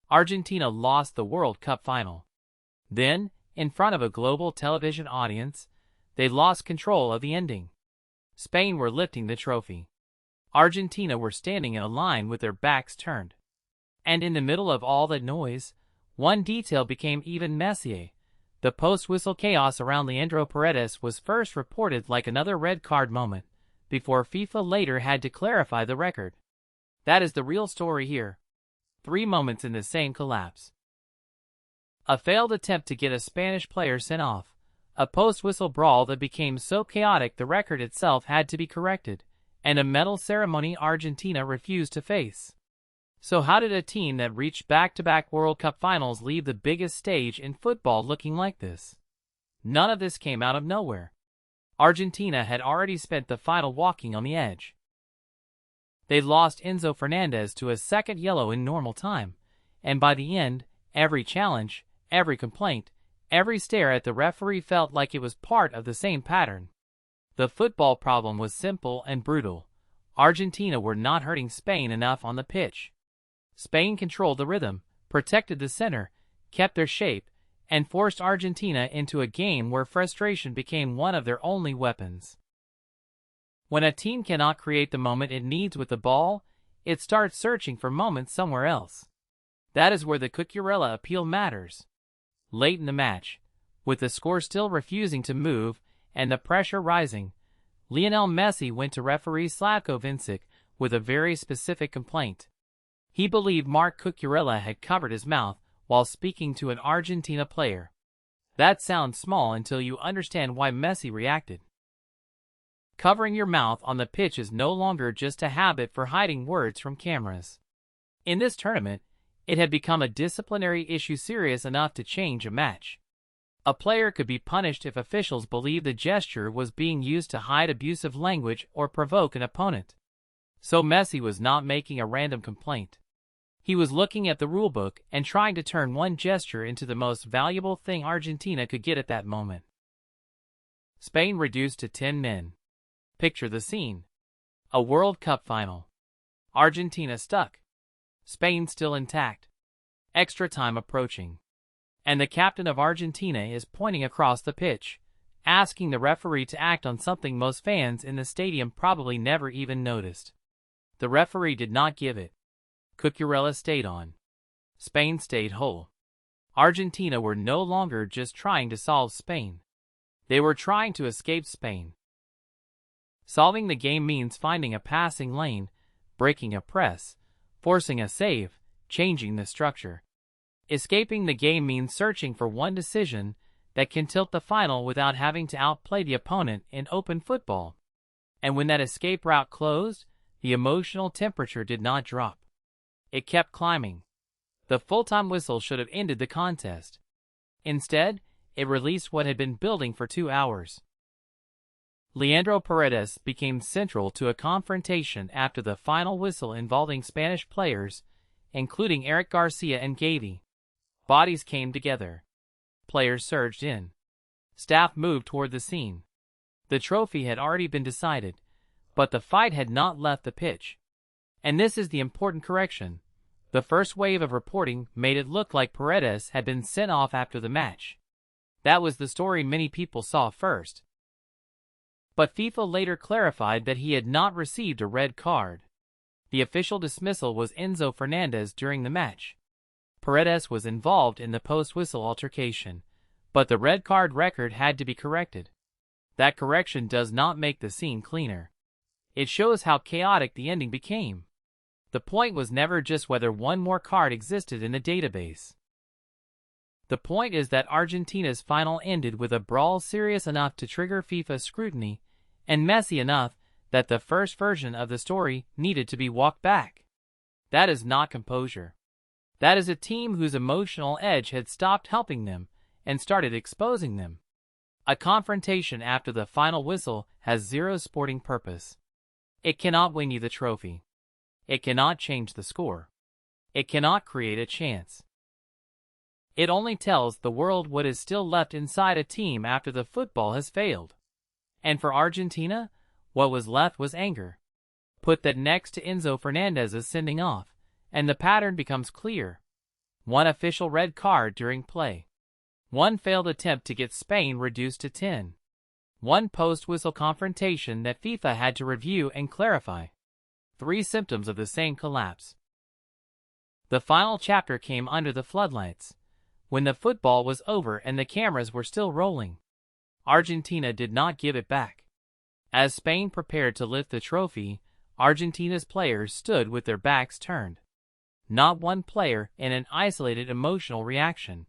Argentina lost the World Cup final. Then, in front of a global television audience, they lost control of the ending. Spain were lifting the trophy. Argentina were standing in a line with their backs turned. And in the middle of all that noise, one detail became even messier. The post-whistle chaos around Leandro Paredes was first reported like another red card moment, before FIFA later had to clarify the record. That is the real story here. 3 moments in the same collapse. A failed attempt to get a Spanish player sent off. A post-whistle brawl that became so chaotic the record itself had to be corrected, and a medal ceremony Argentina refused to face. So how did a team that reached back-to-back World Cup finals leave the biggest stage in football looking like this? None of this came out of nowhere. Argentina had already spent the final walking on the edge. They lost Enzo Fernandez to a second yellow in normal time, and by the end, every challenge, every complaint, every stare at the referee felt like it was part of the same pattern. The football problem was simple and brutal. Argentina were not hurting Spain enough on the pitch. Spain controlled the rhythm, protected the center, kept their shape, and forced Argentina into a game where frustration became one of their only weapons. When a team cannot create the moment it needs with the ball, it starts searching for moments somewhere else. That is where the Cucurella appeal matters. Late in the match, with the score still refusing to move and the pressure rising, Lionel Messi went to referee Zlatko Vincic with a very specific complaint. He believed Marc Cucurella had covered his mouth while speaking to an Argentina player. That sounds small until you understand why Messi reacted. Covering your mouth on the pitch is no longer just a habit for hiding words from cameras. In this tournament, it had become a disciplinary issue serious enough to change a match. A player could be punished if officials believed the gesture was being used to hide abusive language or provoke an opponent. So Messi was not making a random complaint. He was looking at the rulebook and trying to turn one gesture into the most valuable thing Argentina could get at that moment. Spain reduced to 10 men. Picture the scene. A World Cup final. Argentina stuck. Spain still intact. Extra time approaching. And the captain of Argentina is pointing across the pitch, asking the referee to act on something most fans in the stadium probably never even noticed. The referee did not give it. Cucurella stayed on. Spain stayed whole. Argentina were no longer just trying to solve Spain. They were trying to escape Spain. Solving the game means finding a passing lane, breaking a press, forcing a save, changing the structure. Escaping the game means searching for one decision that can tilt the final without having to outplay the opponent in open football. And when that escape route closed, the emotional temperature did not drop. It kept climbing. The full-time whistle should have ended the contest. Instead, it released what had been building for 2 hours. Leandro Paredes became central to a confrontation after the final whistle involving Spanish players, including Eric Garcia and Gavi. Bodies came together. Players surged in. Staff moved toward the scene. The trophy had already been decided, but the fight had not left the pitch. And this is the important correction. The first wave of reporting made it look like Paredes had been sent off after the match. That was the story many people saw first. But FIFA later clarified that he had not received a red card. The official dismissal was Enzo Fernandez during the match. Paredes was involved in the post-whistle altercation, but the red card record had to be corrected. That correction does not make the scene cleaner. It shows how chaotic the ending became. The point was never just whether one more card existed in the database. The point is that Argentina's final ended with a brawl serious enough to trigger FIFA scrutiny, and messy enough that the first version of the story needed to be walked back. That is not composure. That is a team whose emotional edge had stopped helping them and started exposing them. A confrontation after the final whistle has zero sporting purpose. It cannot win you the trophy. It cannot change the score. It cannot create a chance. It only tells the world what is still left inside a team after the football has failed. And for Argentina, what was left was anger. Put that next to Enzo Fernandez's sending off, and the pattern becomes clear. One official red card during play. One failed attempt to get Spain reduced to 10. One post-whistle confrontation that FIFA had to review and clarify. 3 symptoms of the same collapse. The final chapter came under the floodlights, when the football was over and the cameras were still rolling. Argentina did not give it back. As Spain prepared to lift the trophy, Argentina's players stood with their backs turned. Not one player in an isolated emotional reaction.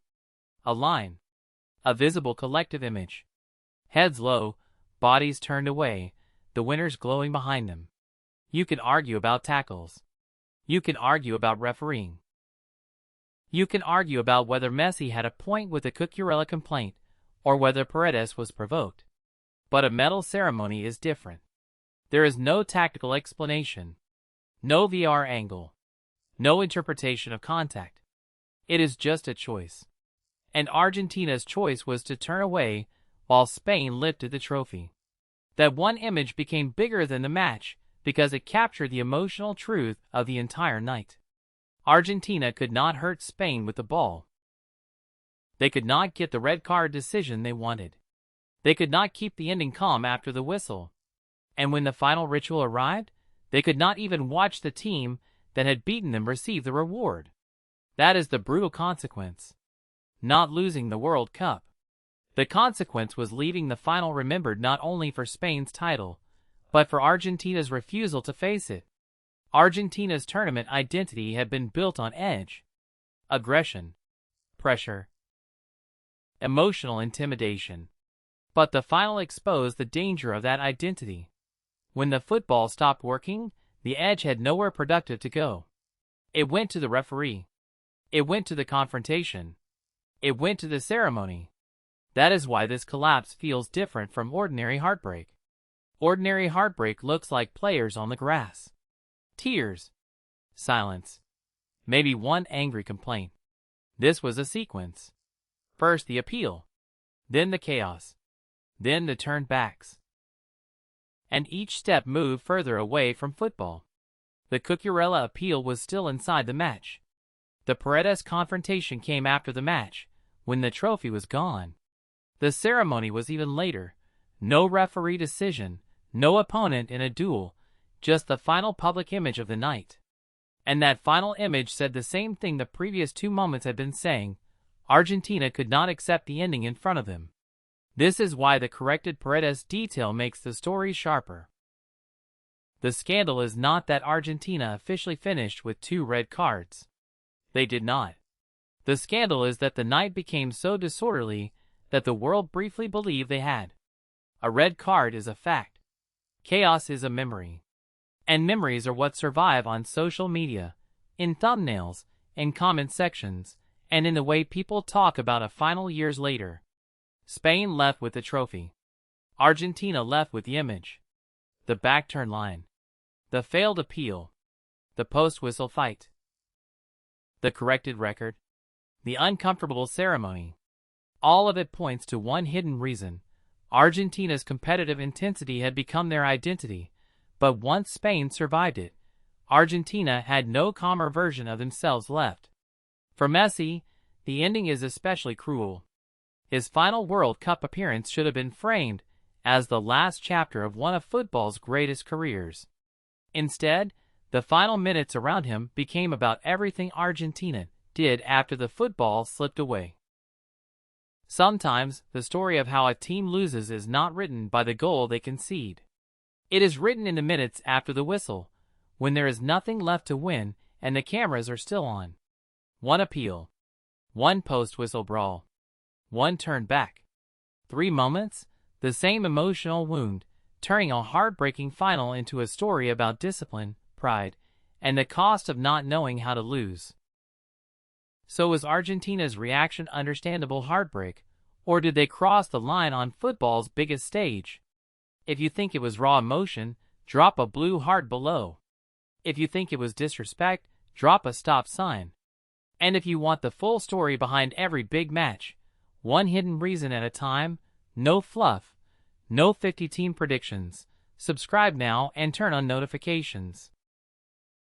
A line. A visible collective image. Heads low, bodies turned away, the winners glowing behind them. You can argue about tackles. You can argue about refereeing. You can argue about whether Messi had a point with the Cucurella complaint, or whether Paredes was provoked. But a medal ceremony is different. There is no tactical explanation. No VR angle. No interpretation of contact. It is just a choice. And Argentina's choice was to turn away while Spain lifted the trophy. That one image became bigger than the match because it captured the emotional truth of the entire night. Argentina could not hurt Spain with the ball. They could not get the red card decision they wanted. They could not keep the ending calm after the whistle. And when the final ritual arrived, they could not even watch the team that had beaten them receive the reward. That is the brutal consequence. Not losing the World Cup. The consequence was leaving the final remembered not only for Spain's title, but for Argentina's refusal to face it. Argentina's tournament identity had been built on edge, aggression, pressure, emotional intimidation. But the final exposed the danger of that identity. When the football stopped working, the edge had nowhere productive to go. It went to the referee. It went to the confrontation. It went to the ceremony. That is why this collapse feels different from ordinary heartbreak. Ordinary heartbreak looks like players on the grass. Tears. Silence. Maybe one angry complaint. This was a sequence. First the appeal. Then the chaos. Then the turned backs. And each step moved further away from football. The Cucurella appeal was still inside the match. The Paredes confrontation came after the match, when the trophy was gone. The ceremony was even later. No referee decision, no opponent in a duel, just the final public image of the night. And that final image said the same thing the previous 2 moments had been saying. Argentina could not accept the ending in front of them. This is why the corrected Paredes detail makes the story sharper. The scandal is not that Argentina officially finished with 2 red cards. They did not. The scandal is that the night became so disorderly that the world briefly believed they had. A red card is a fact. Chaos is a memory. And memories are what survive on social media, in thumbnails, in comment sections, and in the way people talk about a final years later. Spain left with the trophy. Argentina left with the image. The back-turn line. The failed appeal. The post-whistle fight. The corrected record. The uncomfortable ceremony. All of it points to one hidden reason. Argentina's competitive intensity had become their identity, but once Spain survived it, Argentina had no calmer version of themselves left. For Messi, the ending is especially cruel. His final World Cup appearance should have been framed as the last chapter of one of football's greatest careers. Instead, the final minutes around him became about everything Argentina did after the football slipped away. Sometimes, the story of how a team loses is not written by the goal they concede. It is written in the minutes after the whistle, when there is nothing left to win and the cameras are still on. One appeal. One post-whistle brawl. One turn back. 3 moments, the same emotional wound, turning a heartbreaking final into a story about discipline, pride, and the cost of not knowing how to lose. So was Argentina's reaction understandable heartbreak, or did they cross the line on football's biggest stage? If you think it was raw emotion, drop a blue heart below. If you think it was disrespect, drop a stop sign. And if you want the full story behind every big match, one hidden reason at a time, no fluff, no 50-team predictions, subscribe now and turn on notifications.